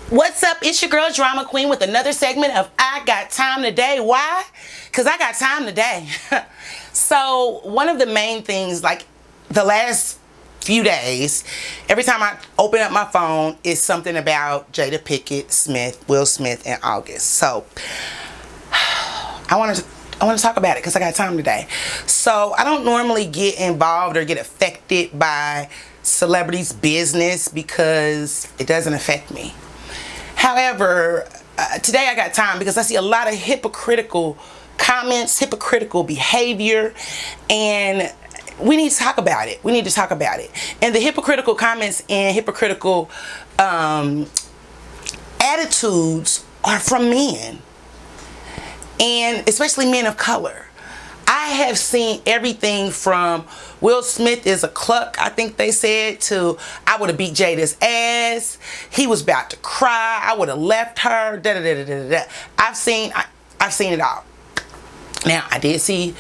What's up? It's your girl DramaKueen with another segment of I Got Time Today. Why? Because I got time today. So one of the main things, like the last few days, every time I open up my phone, is something about Jada Pinkett Smith, Will Smith, and August. So I want to talk about it because I got time today. So I don't normally get involved or get affected by celebrities' business because it doesn't affect me. However, today I got time because I see a lot of hypocritical comments, hypocritical behavior, and we need to talk about it. We need to talk about it. And the hypocritical comments and hypocritical attitudes are from men, and especially men of color. I have seen everything from Will Smith is a cluck, I think they said, to I would have beat Jada's ass. He was about to cry. I would have left her. Da da da da da da. I've seen it all. Now I did see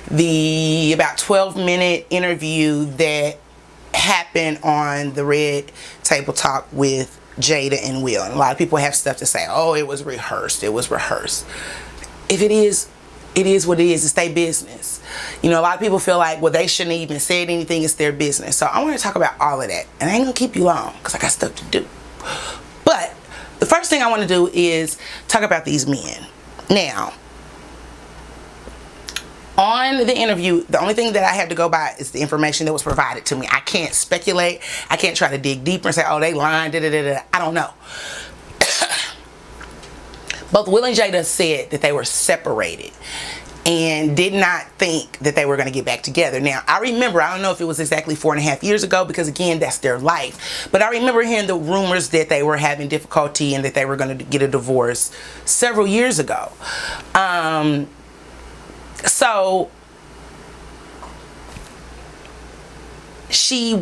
the about 12-minute interview that happened on the Red Table Talk with Jada and Will, and a lot of people have stuff to say. Oh, it was rehearsed. It was rehearsed. If it is, it is what it is. It's their business. You know, a lot of people feel like, well, they shouldn't even said anything. It's their business. So I want to talk about all of that. And I ain't going to keep you long because I got stuff to do. But the first thing I want to do is talk about these men. Now, on the interview, the only thing that I have to go by is the information that was provided to me. I can't speculate. I can't try to dig deeper and say, oh, they lying, da da da da. I don't know. Both Will and Jada said that they were separated and did not think that they were going to get back together. Now, I remember, I don't know if it was exactly 4.5 years ago, because again, that's their life. But I remember hearing the rumors that they were having difficulty and that they were going to get a divorce several years ago. So she's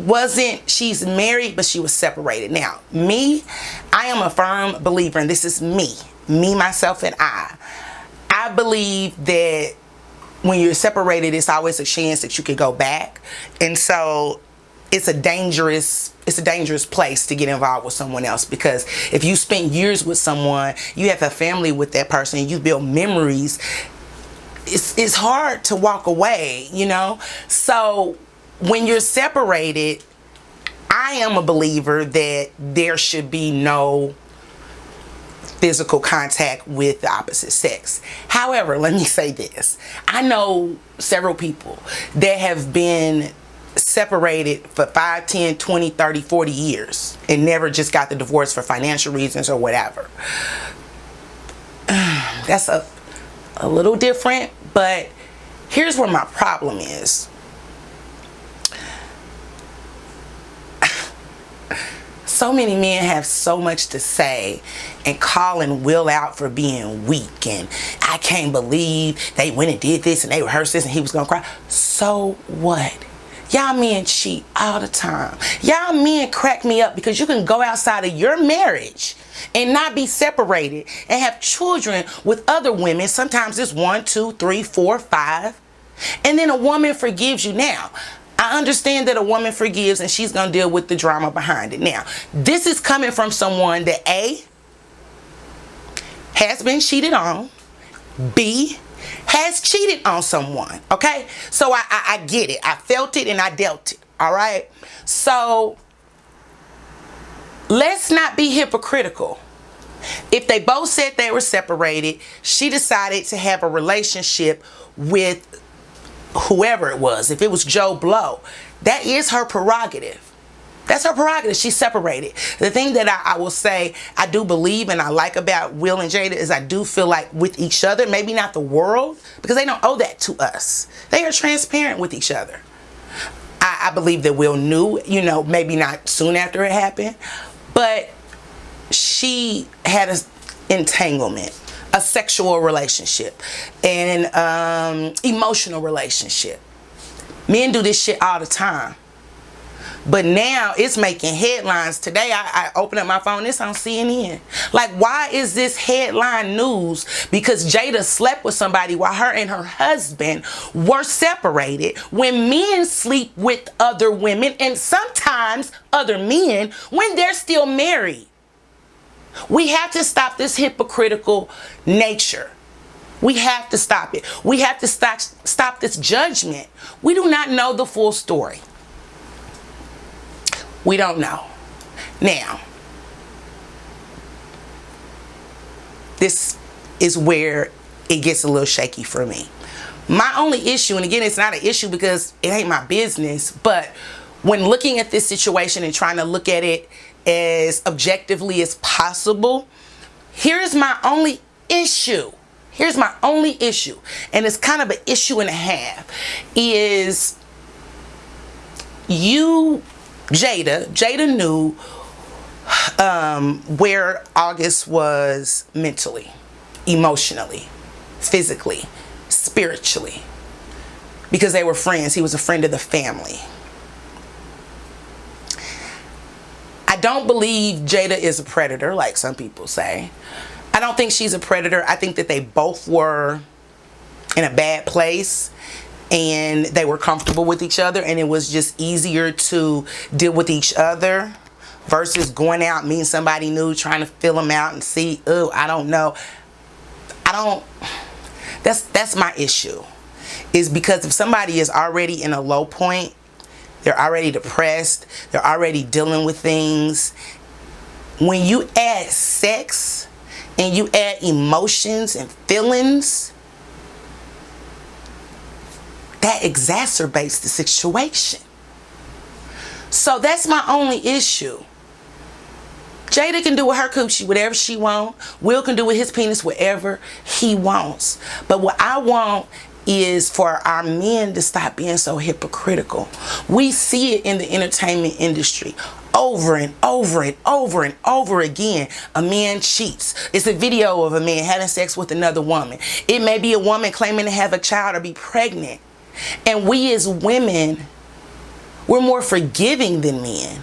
married, but she was separated. Now, me, I am a firm believer, and this is me, myself, and I believe that when you're separated, it's always a chance that you could go back. And so it's a dangerous place to get involved with someone else, because if you spend years with someone, you have a family with that person, you build memories, it's hard to walk away, you know? So when you're separated, I am a believer that there should be no physical contact with the opposite sex. However, let me say this. I know several people that have been separated for 5, 10, 20, 30, 40 years and never just got the divorce for financial reasons or whatever. That's a little different, but here's where my problem is. So many men have so much to say and calling Will out for being weak, and I can't believe they went and did this and they rehearsed this and he was gonna cry. So what? Y'all men cheat all the time. Y'all men crack me up because you can go outside of your marriage and not be separated and have children with other women. Sometimes it's 1, 2, 3, 4, 5, and then a woman forgives you. Now, I understand that a woman forgives and she's going to deal with the drama behind it. Now, this is coming from someone that A, has been cheated on, B, has cheated on someone, okay? So I get it. I felt it and I dealt it, all right? So let's not be hypocritical. If they both said they were separated, she decided to have a relationship with whoever it was. If it was Joe Blow, that is her prerogative. That's her prerogative. She's separated. The thing that I will say I do believe and I like about Will and Jada is I do feel like with each other, maybe not the world, because they don't owe that to us. They are transparent with each other. I believe that Will knew, you know, maybe not soon after it happened, but she had an entanglement, a sexual relationship, and emotional relationship. Men do this shit all the time. But now it's making headlines. Today I opened up my phone, it's on CNN. Like, why is this headline news? Because Jada slept with somebody while her and her husband were separated. When men sleep with other women and sometimes other men when they're still married. We have to stop this hypocritical nature. We have to stop it. We have to stop this judgment. We do not know the full story. We don't know. Now, this is where it gets a little shaky for me. My only issue, and again, it's not an issue because it ain't my business, but when looking at this situation and trying to look at it as objectively as possible, here's my only issue. Here's my only issue, and it's kind of an issue and a half, is Jada knew where August was mentally, emotionally, physically, spiritually, because they were friends. He was a friend of the family. I don't believe Jada is a predator like some people say. I don't think she's a predator. I think that they both were in a bad place and they were comfortable with each other, and it was just easier to deal with each other versus going out, meeting somebody new, trying to fill them out and see, oh, I don't know. That's my issue, is because if somebody is already in a low point, they're already depressed, they're already dealing with things, when you add sex and you add emotions and feelings, that exacerbates the situation. So that's my only issue. Jada can do with her coochie whatever she wants. Will can do with his penis whatever he wants. But what I want is for our men to stop being so hypocritical. We see it in the entertainment industry over and over and over and over again. A man cheats. It's a video of a man having sex with another woman. It may be a woman claiming to have a child or be pregnant. And we as women, we're more forgiving than men.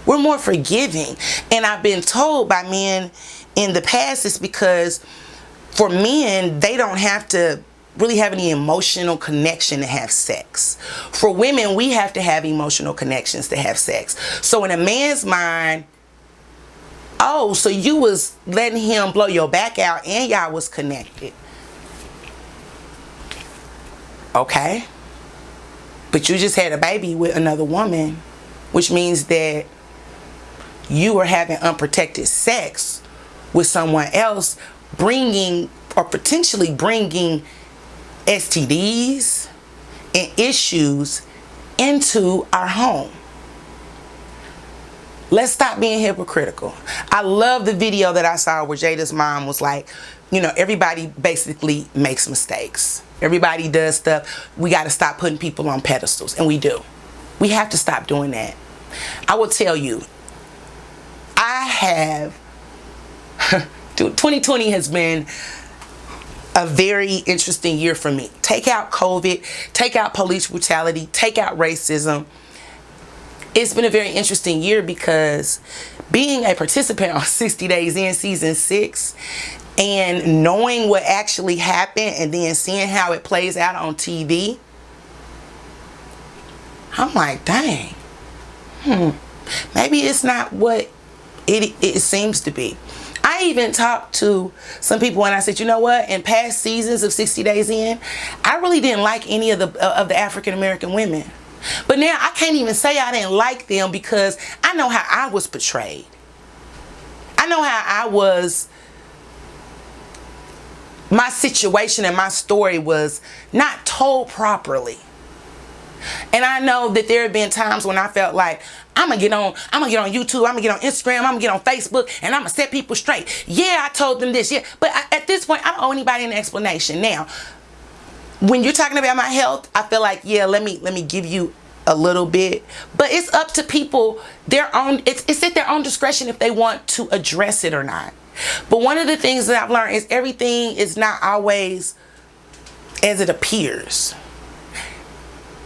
We're more forgiving. And I've been told by men in the past it's because for men, they don't have to really have any emotional connection to have sex. For women, we have to have emotional connections to have sex. So in a man's mind, oh, so you was letting him blow your back out and y'all was connected. Okay. But you just had a baby with another woman, which means that you were having unprotected sex with someone else, bringing or potentially bringing STDs and issues into our home. Let's stop being hypocritical. I love the video that I saw where Jada's mom was like, you know, everybody basically makes mistakes. Everybody does stuff. We got to stop putting people on pedestals. And we do. We have to stop doing that. I will tell you, I have, 2020 has been a very interesting year for me. Take out COVID, take out police brutality, take out racism. It's been a very interesting year because being a participant on 60 Days In Season 6 and knowing what actually happened and then seeing how it plays out on TV, I'm like, dang, maybe it's not what it seems to be. I even talked to some people and I said, you know what, in past seasons of 60 Days In, I really didn't like any of the African American women. But now I can't even say I didn't like them because I know how I was portrayed. I know how I was, my situation and my story was not told properly. And I know that there have been times when I felt like I'm gonna get on YouTube, I'm gonna get on Instagram, I'm gonna get on Facebook, and I'm gonna set people straight. Yeah, I told them this, yeah. But at this point, I don't owe anybody an explanation. Now, when you're talking about my health, I feel like, yeah, let me give you a little bit. But it's up to people, their own, it's at their own discretion if they want to address it or not. But one of the things that I've learned is everything is not always as it appears.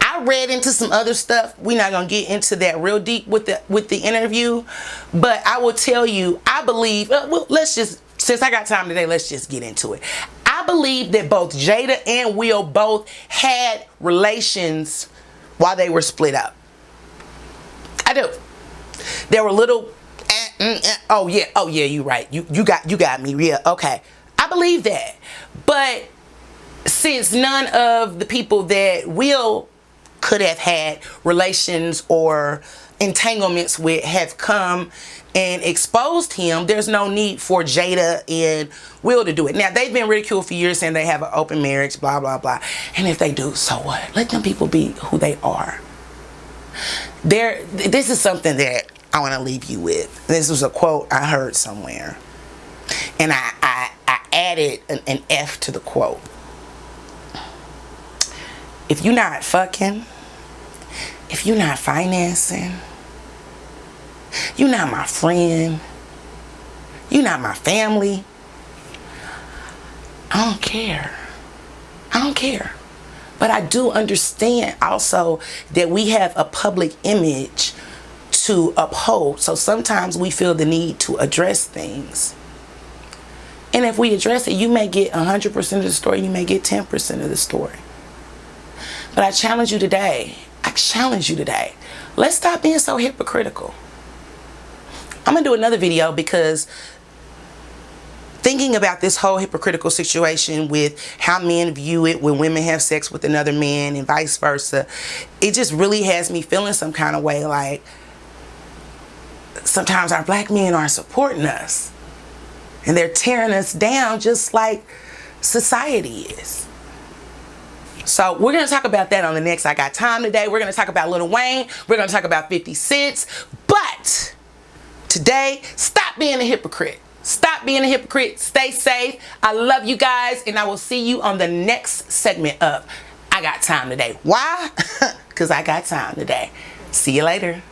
I read into some other stuff. We're not gonna get into that real deep with the interview, but I will tell you, I believe, well, let's just, since I got time today, let's just get into it. I believe that both Jada and Will both had relations while they were split up. I do. There were little Oh yeah, you right. You got me. Yeah, okay. I believe that. But since none of the people that Will could have had relations or entanglements with have come and exposed him, there's no need for Jada and Will to do it. Now, they've been ridiculed for years saying they have an open marriage, blah, blah, blah. And if they do, so what? Let them people be who they are. This is something that I want to leave you with. This was a quote I heard somewhere. And I added an F to the quote. If you're not fucking, if you're not financing, you're not my friend, you're not my family, I don't care. I don't care. But I do understand also that we have a public image to uphold. So sometimes we feel the need to address things. And if we address it, you may get 100% of the story, you may get 10% of the story. But I challenge you today. Let's stop being so hypocritical. I'm going to do another video because thinking about this whole hypocritical situation with how men view it when women have sex with another man and vice versa, it just really has me feeling some kind of way like sometimes our black men aren't supporting us and they're tearing us down just like society is. So we're going to talk about that on the next I Got Time today. We're going to talk about Lil Wayne. We're going to talk about 50 Cent. But today, stop being a hypocrite. Stop being a hypocrite. Stay safe. I love you guys. And I will see you on the next segment of I Got Time Today. Why? Because I got time today. See you later.